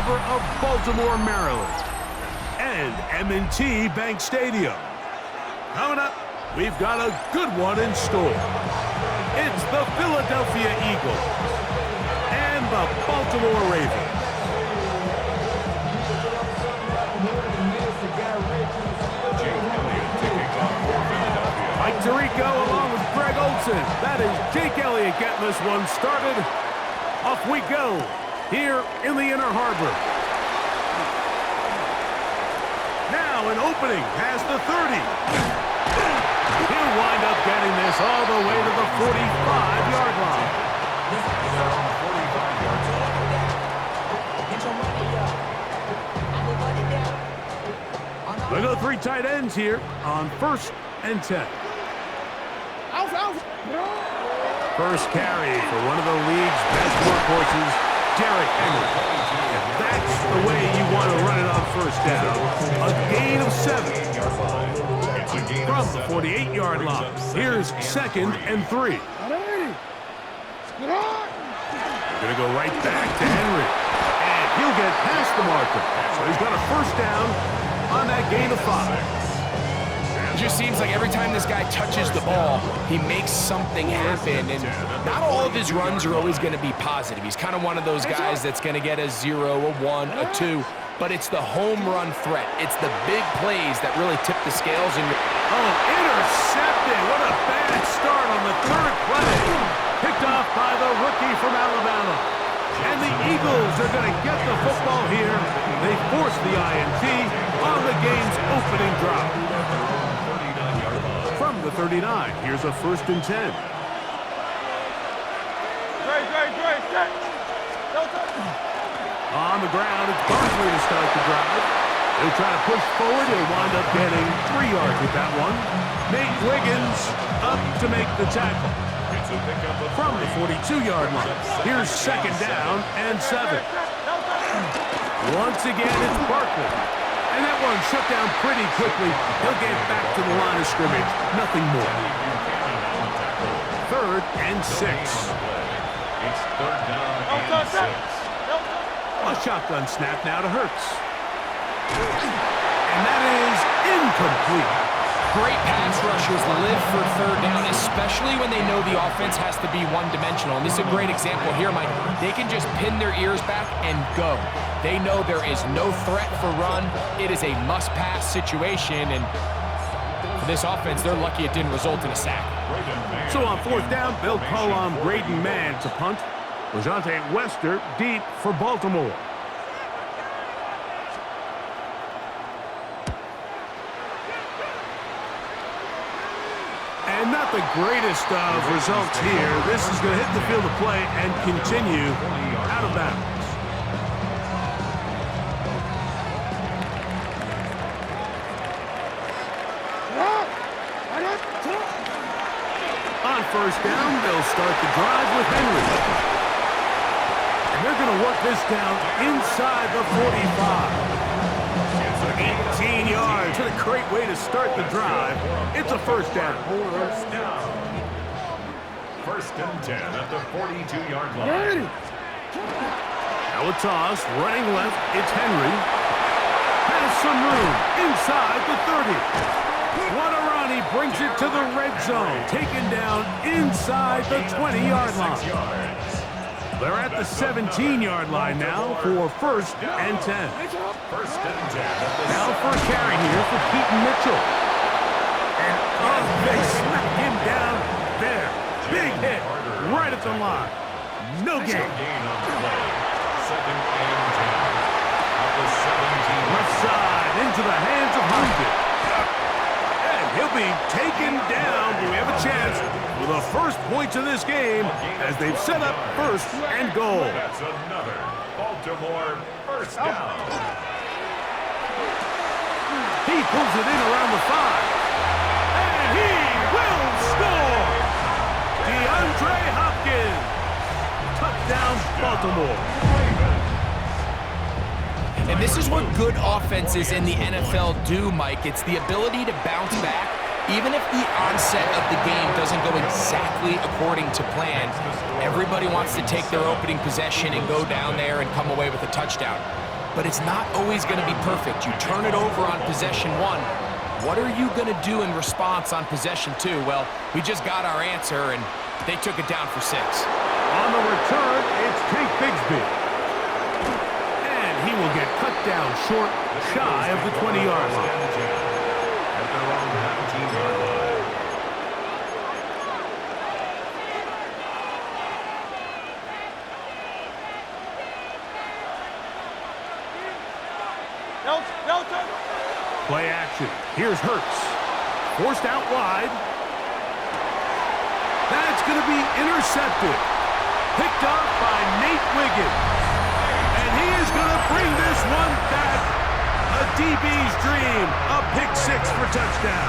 harbor of Baltimore, Maryland, and M&T Bank Stadium. Coming up, we've got a good one in store. It's the Philadelphia Eagles and the Baltimore Ravens. Mike Tirico along with Greg Olsen. That is Jake Elliott getting this one started. Off we go here in the Inner Harbor. Now an opening past the 30. He'll wind up getting this all the way to the 45-yard line. We'll go 3 tight ends here on 1st and 10. First carry for one of the league's best workhorses, Derrick Henry. And that's the way you want to run it on 1st down. A gain of 7. From the 48-yard line, here's 2nd and 3. Going to go right back to Henry. And he'll get past the marker. So he's got a 1st down on that gain of 5. It just seems like every time this guy touches the ball, he makes something happen. And not all of his runs are always going to be positive. He's kind of one of those guys that's going to get a 0, a 1, a 2. But it's the home run threat. It's the big plays that really tip the scales. Oh, intercepted. What a bad start on the 3rd play. Picked off by the rookie from Alabama. And the Eagles are going to get the football here. They force the INT on the game's opening drive. From the 39, here's a 1st and 10. On the ground, it's Barkley to start the drive. He'll try to push forward. He'll wind up getting 3 yards with that one. Nate Wiggins up to make the tackle. From the 42-yard line, here's 2nd down and 7. Once again, it's Barkley. And that one shut down pretty quickly. He'll get back to the line of scrimmage. Nothing more. 3rd and 6. It's 3rd down and 6. A shotgun snap now to Hurts. And that is incomplete. Great pass rushers live for 3rd down, especially when they know the offense has to be one-dimensional. And this is a great example here, Mike. They can just pin their ears back and go. They know there is no threat for run. It is a must-pass situation, and for this offense, they're lucky it didn't result in a sack. So on 4th down, they'll call on Braden Mann to punt. Rajante Wester deep for Baltimore. And not the greatest of results here. This is going to hit the field of play and continue out of bounds. On 1st down, they'll start the drive with Henry. And they're going to work this down inside the 45. 18 yards. What a great way to start the drive. It's a 1st down. 1st and 10 at the 42-yard line. Now a toss, running left, it's Henry. Has some room inside the 30. Guarantani brings it to the red zone. Taken down inside the 20-yard line. They're at the 17-yard line now for 1st and 10. 1st and 10. Now first carry here for Keaton Mitchell. And they smack him down there. Big hit right at the line. No gain. On the play. 2nd and 10. At the 17. Left side into the hands of Herndon. And he'll be taken down. Do we have a chance for the first points of this game as they've set up 1st and goal. That's another Baltimore 1st down. He pulls it in around the 5. And he will score! DeAndre Hopkins. Touchdown, Baltimore. And this is what good offenses in the NFL do, Mike. It's the ability to bounce back. Even if the onset of the game doesn't go exactly according to plan, everybody wants to take their opening possession and go down there and come away with a touchdown. but it's not always going to be perfect. You turn it over on possession 1. What are you going to do in response on possession 2? Well, we just got our answer, and they took it down for 6. On the return, it's Tank Bigsby. And he will get cut down short, shy of the 20-yard line. At their own 19-yard line. Play action. Here's Hurts. Forced out wide. That's going to be intercepted. Picked off by Nate Wiggins. And he is going to bring this one back. A DB's dream. A pick 6 for touchdown.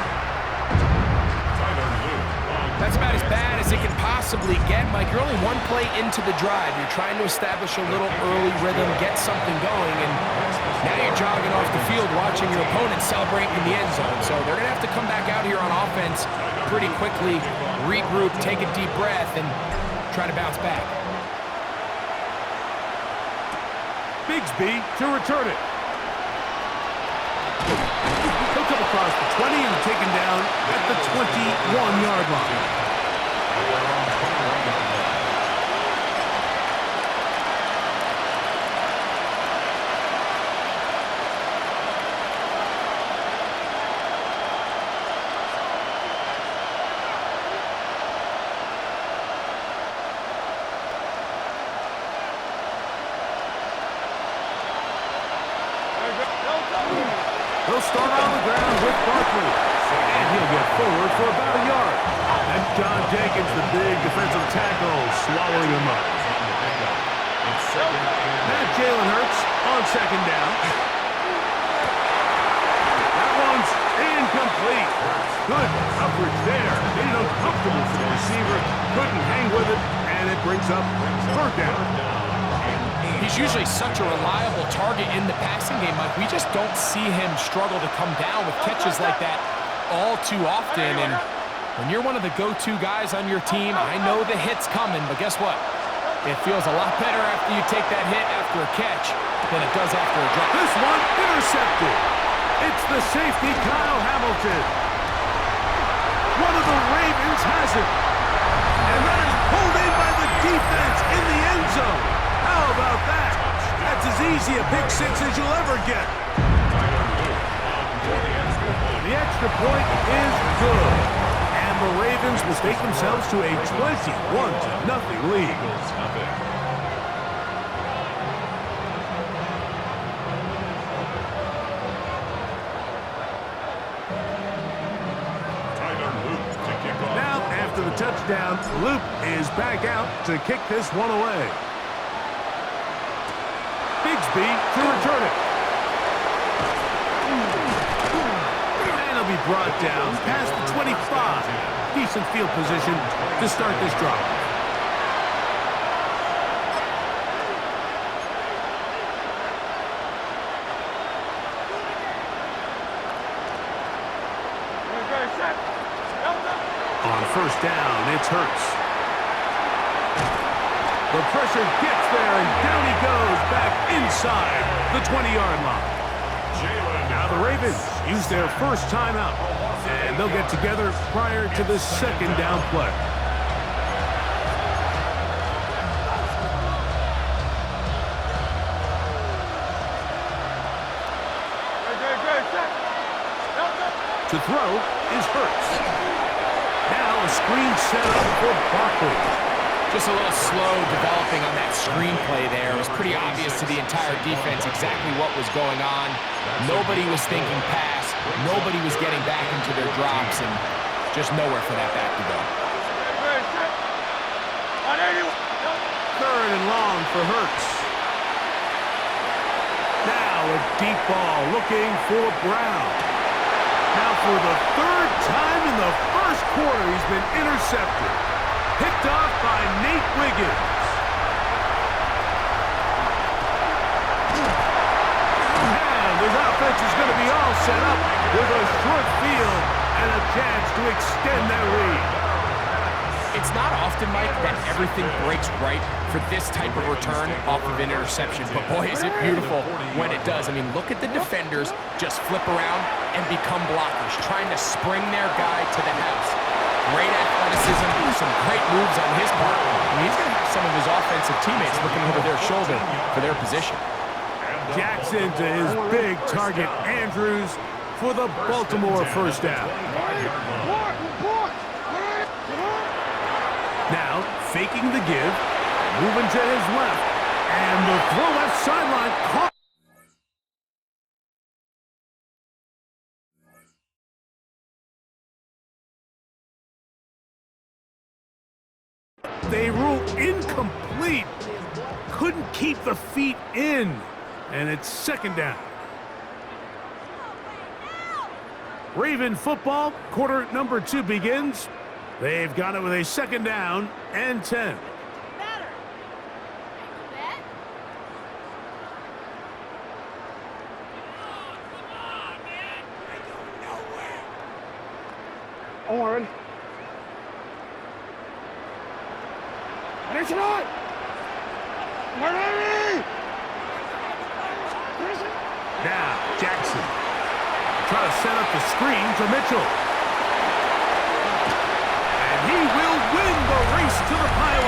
That's about as bad as it can possibly get, Mike. You're only one play into the drive. You're trying to establish a little early rhythm, get something going, and now you're jogging off the field watching your opponent celebrate in the end zone. So they're going to have to come back out here on offense pretty quickly, regroup, take a deep breath, and try to bounce back. Bigsby to return it. He'll come across the 20 and taken down at the 21-yard line. He'll start on the ground with Barkley, and he'll get forward for about a yard. And John Jenkins, the big defensive tackle, swallowing him up. Now Jalen Hurts on second down. That one's incomplete. Good coverage there. Made it uncomfortable for the receiver. Couldn't hang with it, and it brings up third down. He's usually such a reliable target in the passing game, Mike. We just don't see him struggle to come down with catches like that all too often. And when you're one of the go-to guys on your team, I know the hit's coming, but guess what? It feels a lot better after you take that hit after a catch than it does after a drop. This one intercepted. It's the safety, Kyle Hamilton. One of the Ravens has it. And that is pulled in by the defense in the end zone. How about that? That's as easy a pick 6 as you'll ever get. The extra point is good. And the Ravens will take themselves to a 21-0 lead. Now, after the touchdown, Luke is back out to kick this one away. Bigsby to return it. And he'll be brought down past the 25. Decent field position to start this drive. On first down, it's Hurts. The pressure gets there, and down he goes back inside the 20-yard line. Now the Ravens use their first timeout, and they'll get together prior to the second down play. To throw is Hurts. Now a screen set up for Barkley. Just a little slow developing on that screenplay there. It was pretty obvious to the entire defense exactly what was going on. Nobody was thinking pass. Nobody was getting back into their drops, and just nowhere for that back to go. Third and long for Hurts. Now a deep ball looking for Brown. Now for the third time in the first quarter, he's been intercepted. Picked off by Nate Wiggins. And his offense is going to be all set up with a short field and a chance to extend their lead. It's not often, Mike, that everything breaks right for this type of return off of an interception. But boy, is it beautiful when it does. I mean, look at the defenders just flip around and become blockers, trying to spring their guy to the house. Great athleticism, some great moves on his part. I mean, he's going to have some of his offensive teammates looking over their shoulder for their position. Jackson to his big target, Andrews, for the Baltimore first down. Now, faking the give, moving to his left, and the throw left sideline caught. They rule incomplete. Couldn't keep the feet in, and it's second down. Raven football, quarter number 2 begins. They've got it with a second down and 10. Oren. There's not. Now, Jackson. Try to set up the screen to Mitchell. And he will win the race to the pile.